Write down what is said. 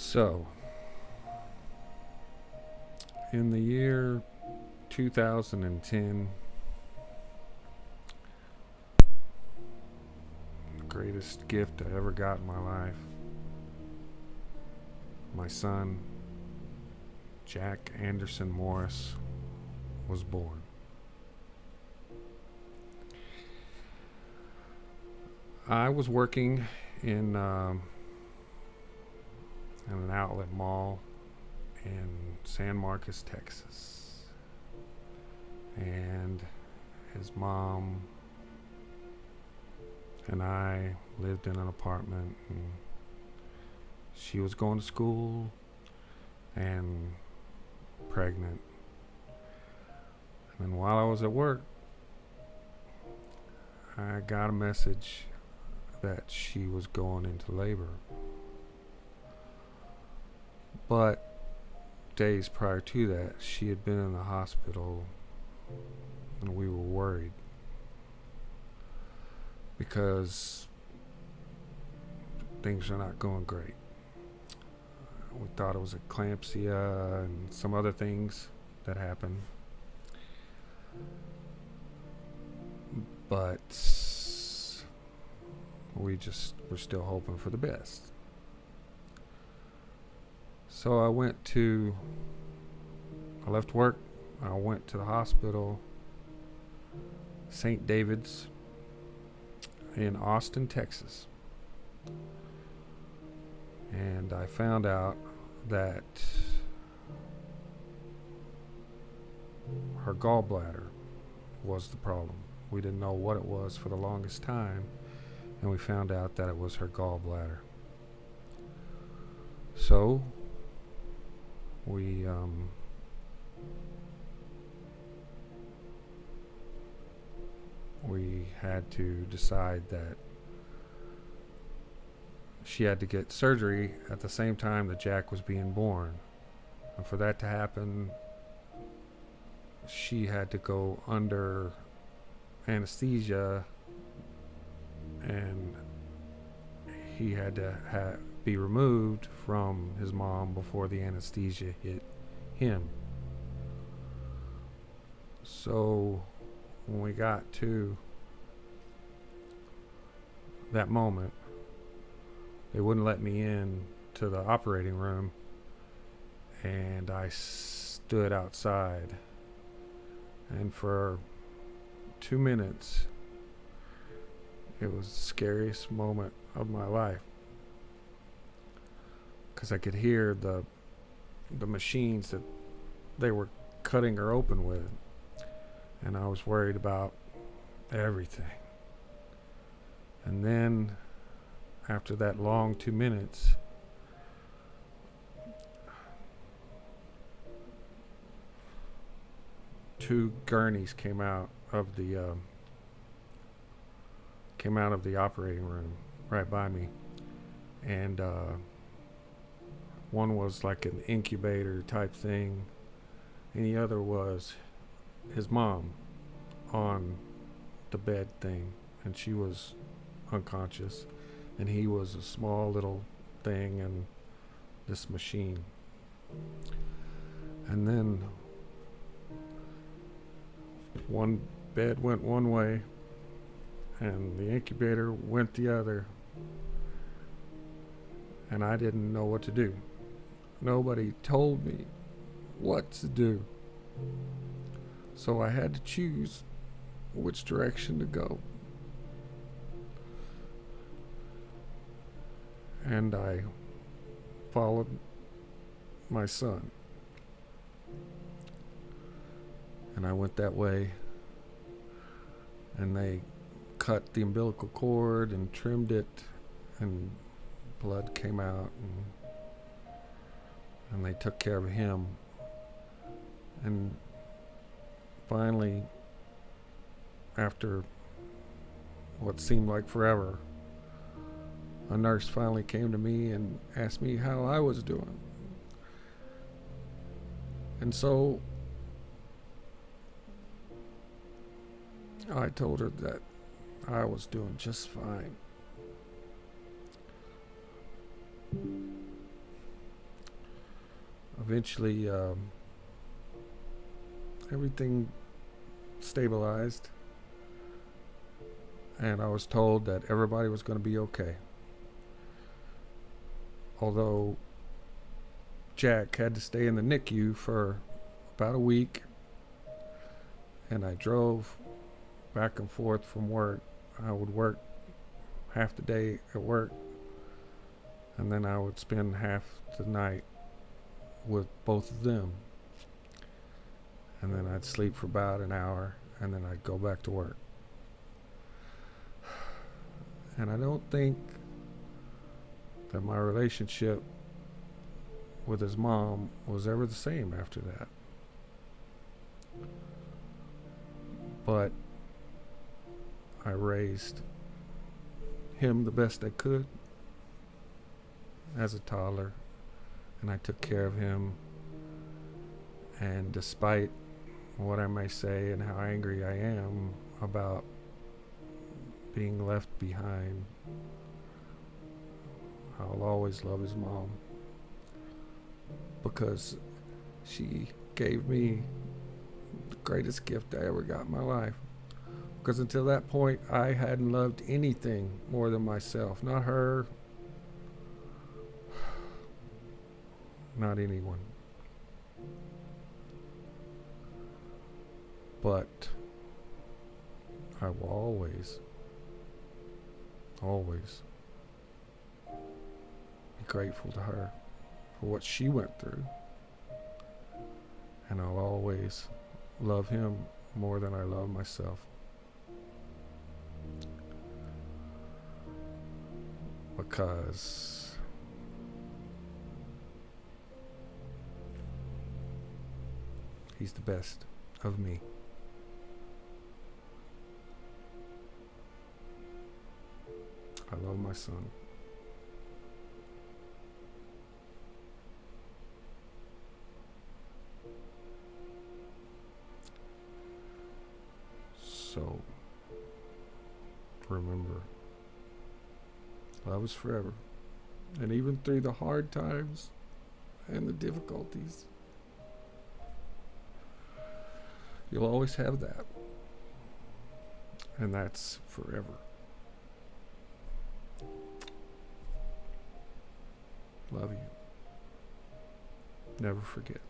So, in the year 2010, the greatest gift I ever got in my life, my son, Jack Anderson Morris, was born. I was working in an outlet mall in San Marcos, Texas. And his mom and I lived in an apartment, and she was going to school and pregnant. And while I was at work, I got a message that she was going into labor. But days prior to that, she had been in the hospital, and we were worried because things are not going great. We thought it was eclampsia and some other things that happened. But we're still hoping for the best. So I left work, I went to the hospital, St. David's in Austin, Texas. And I found out that her gallbladder was the problem. We didn't know what it was for the longest time, and we found out that it was her gallbladder. So we had to decide that she had to get surgery at the same time that Jack was being born. And for that to happen, she had to go under anesthesia, and he had to be removed from his mom before the anesthesia hit him. So when we got to that moment, they wouldn't let me in to the operating room, and I stood outside, and for 2 minutes it was the scariest moment of my life, because I could hear the machines that they were cutting her open with, and I was worried about everything. And then after that long 2 minutes, two gurneys came out of the operating room right by me, and one was like an incubator type thing, and the other was his mom on the bed thing, and she was unconscious, and he was a small little thing in this machine. And then one bed went one way and the incubator went the other, and I didn't know what to do. Nobody told me what to do, so I had to choose which direction to go. And I followed my son, and I went that way, and they cut the umbilical cord and trimmed it, and blood came out, and they took care of him. And finally, after what seemed like forever, a nurse finally came to me and asked me how I was doing. And so I told her that I was doing just fine. Eventually, everything stabilized, and I was told that everybody was going to be okay. Although Jack had to stay in the NICU for about a week, and I drove back and forth from work. I would work half the day at work, and then I would spend half the night with both of them. And then I'd sleep for about an hour, and then I'd go back to work. And I don't think that my relationship with his mom was ever the same after that. But I raised him the best I could as a toddler, and I took care of him. And despite what I may say and how angry I am about being left behind, I'll always love his mom, because she gave me the greatest gift I ever got in my life. Because until that point, I hadn't loved anything more than myself. Not her, not anyone. But I will always be grateful to her for what she went through. And I'll always love him more than I love myself. Because he's the best of me. I love my son. So, remember, love is forever. And even through the hard times and the difficulties, you'll always have that. And that's forever. Love you. Never forget.